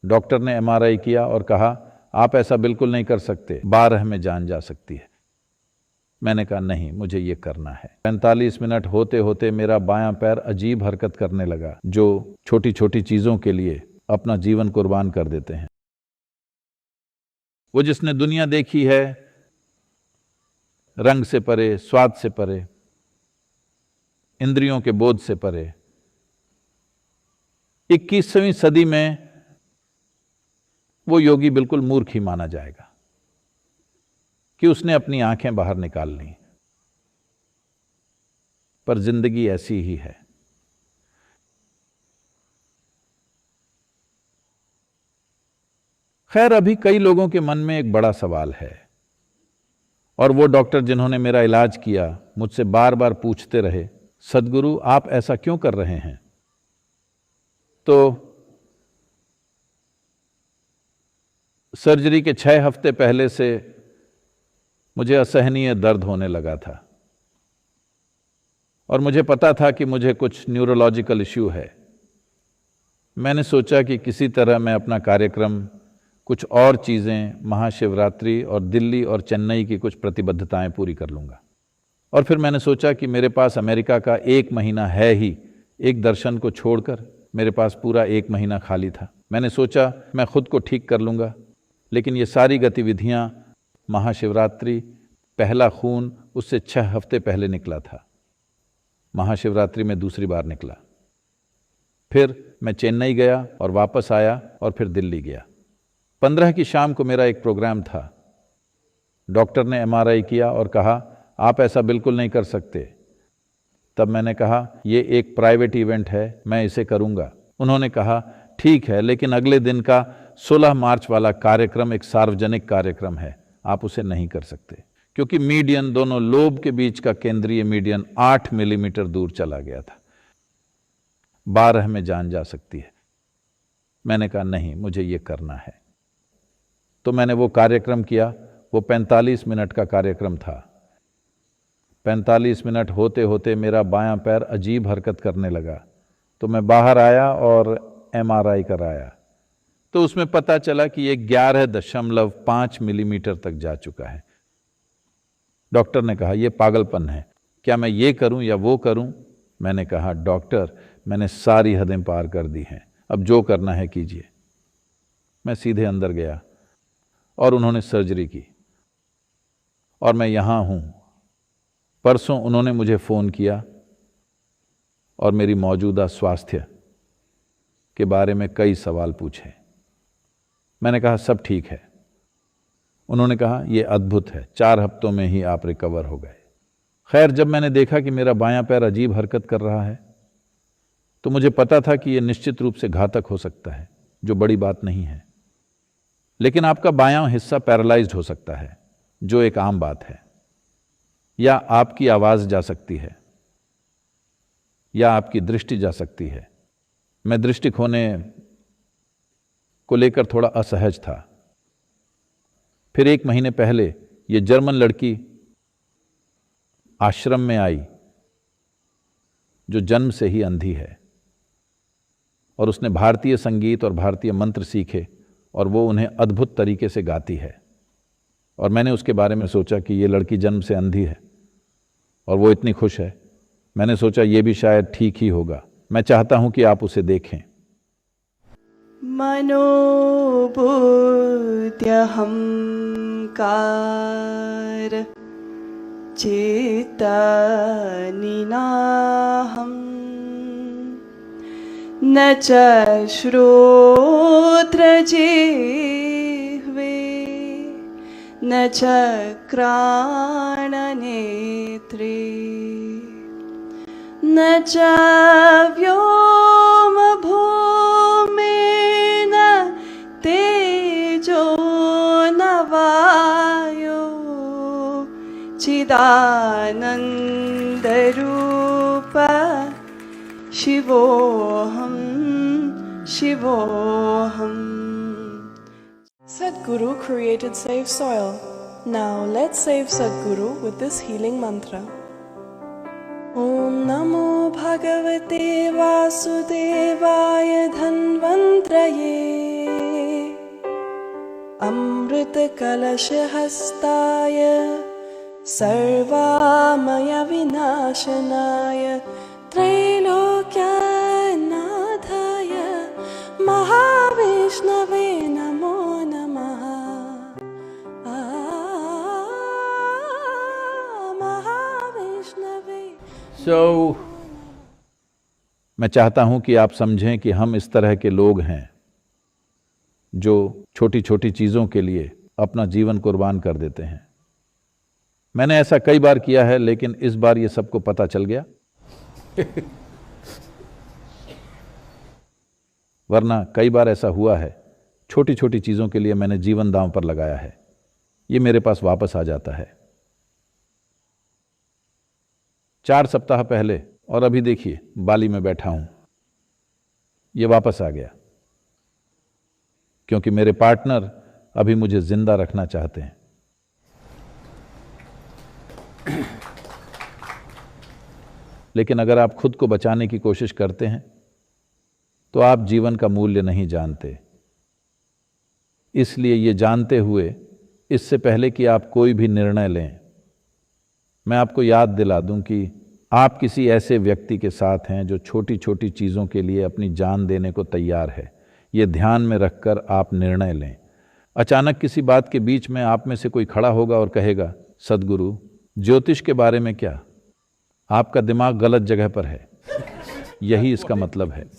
Doctor ने MRI किया और कहा आप ऐसा बिल्कुल नहीं कर सकते, 12 में जान जा सकती है। मैंने कहा नहीं, मुझे ये करना है। 45 मिनट होते होते मेरा बायां पैर अजीब हरकत करने लगा, जो छोटी छोटी चीजों के लिए अपना जीवन कुर्बान कर देते हैं। वो जिसने दुनिया देखी है, रंग से परे, स्वाद से परे, इंद्रियों के बोध से परे, 21वीं सदी में वो योगी बिल्कुल मूर्ख ही माना जाएगा कि उसने अपनी आंखें बाहर निकाल ली। पर जिंदगी ऐसी ही है। खैर, अभी कई लोगों के मन में एक बड़ा सवाल है, और वो डॉक्टर जिन्होंने मेरा इलाज किया मुझसे बार बार पूछते रहे, सद्गुरु आप ऐसा क्यों कर रहे हैं? तो सर्जरी के 6 हफ्ते पहले से मुझे असहनीय दर्द होने लगा था और मुझे पता था कि मुझे कुछ न्यूरोलॉजिकल इश्यू है। मैंने सोचा कि किसी तरह मैं अपना कार्यक्रम, कुछ और चीज़ें, महाशिवरात्रि और दिल्ली और चेन्नई की कुछ प्रतिबद्धताएं पूरी कर लूँगा। और फिर मैंने सोचा कि मेरे पास अमेरिका का 1 महीना है ही, एक दर्शन को छोड़कर मेरे पास पूरा 1 महीना खाली था। मैंने सोचा मैं खुद को ठीक कर लूँगा, लेकिन ये सारी गतिविधियाँ, महाशिवरात्रि, पहला खून उससे 6 हफ्ते पहले निकला था, महाशिवरात्रि में दूसरी बार निकला। फिर मैं चेन्नई गया और वापस आया और फिर दिल्ली गया। 15 की शाम को मेरा एक प्रोग्राम था। डॉक्टर ने एमआरआई किया और कहा आप ऐसा बिल्कुल नहीं कर सकते। तब मैंने कहा ये एक प्राइवेट इवेंट है, मैं इसे करूँगा। उन्होंने कहा ठीक है, लेकिन अगले दिन का 16 मार्च वाला कार्यक्रम एक सार्वजनिक कार्यक्रम है, आप उसे नहीं कर सकते, क्योंकि मीडियन, दोनों लोब के बीच का केंद्रीय मीडियन 8 मिलीमीटर दूर चला गया था, 12 में जान जा सकती है। मैंने कहा नहीं, मुझे ये करना है। तो मैंने वो कार्यक्रम किया। वो 45 मिनट का कार्यक्रम था। 45 मिनट होते होते मेरा बायां पैर अजीब हरकत करने लगा, तो मैं बाहर आया और एमआरआई कराया, तो उसमें पता चला कि ये 11.5 मिलीमीटर तक जा चुका है। डॉक्टर ने कहा ये पागलपन है, क्या मैं ये करूं या वो करूं? मैंने कहा डॉक्टर, मैंने सारी हदें पार कर दी हैं, अब जो करना है कीजिए। मैं सीधे अंदर गया और उन्होंने सर्जरी की और मैं यहाँ हूँ। परसों उन्होंने मुझे फ़ोन किया और मेरी मौजूदा स्वास्थ्य के बारे में कई सवाल पूछे। मैंने कहा सब ठीक है। उन्होंने कहा ये अद्भुत है, 4 हफ्तों में ही आप रिकवर हो गए। खैर, जब मैंने देखा कि मेरा बायां पैर अजीब हरकत कर रहा है, तो मुझे पता था कि ये निश्चित रूप से घातक हो सकता है, जो बड़ी बात नहीं है। लेकिन आपका बायां हिस्सा पैरालाइज्ड हो सकता है, जो एक आम बात है, या आपकी आवाज़ जा सकती है, या आपकी दृष्टि जा सकती है। मैं दृष्टि खोने को लेकर थोड़ा असहज था। फिर 1 महीने पहले ये जर्मन लड़की आश्रम में आई, जो जन्म से ही अंधी है, और उसने भारतीय संगीत और भारतीय मंत्र सीखे और वो उन्हें अद्भुत तरीके से गाती है। और मैंने उसके बारे में सोचा कि ये लड़की जन्म से अंधी है और वो इतनी खुश है, मैंने सोचा ये भी शायद ठीक ही होगा। मैं चाहता हूं कि आप उसे देखें। मनोबुद्ध्यहंकार चेतनिनाहं न च श्रोत्रजिह्वे न च घ्राणनेत्रे न च व्योमभूमेन तेजो न वायो चिदानन्दरूप शिवोऽहं शिवोऽहम्. Sadhguru created Save Soil. Now let's save Sadhguru with this healing mantra. Om Namo Bhagavate Vasudevaya Dhanvantraye अमृतकलशहस्ताय सर्वामयविनाशनाय त्रैलोक्यनाथाय महाविष्णवे नमो नमः। महाविष्णवे। मैं चाहता हूं कि आप समझें कि हम इस तरह के लोग हैं जो छोटी छोटी चीज़ों के लिए अपना जीवन कुर्बान कर देते हैं। मैंने ऐसा कई बार किया है, लेकिन इस बार ये सबको पता चल गया। वरना कई बार ऐसा हुआ है, छोटी छोटी चीज़ों के लिए मैंने जीवन दांव पर लगाया है, ये मेरे पास वापस आ जाता है। 4 सप्ताह पहले और अभी देखिए बाली में बैठा हूं, ये वापस आ गया, क्योंकि मेरे पार्टनर अभी मुझे जिंदा रखना चाहते हैं। लेकिन अगर आप खुद को बचाने की कोशिश करते हैं तो आप जीवन का मूल्य नहीं जानते। इसलिए ये जानते हुए, इससे पहले कि आप कोई भी निर्णय लें, मैं आपको याद दिला दूं कि आप किसी ऐसे व्यक्ति के साथ हैं जो छोटी छोटी चीज़ों के लिए अपनी जान देने को तैयार है। ये ध्यान में रखकर आप निर्णय लें। अचानक किसी बात के बीच में आप में से कोई खड़ा होगा और कहेगा, सद्गुरु, ज्योतिष के बारे में क्या? आपका दिमाग गलत जगह पर है। यही इसका मतलब है।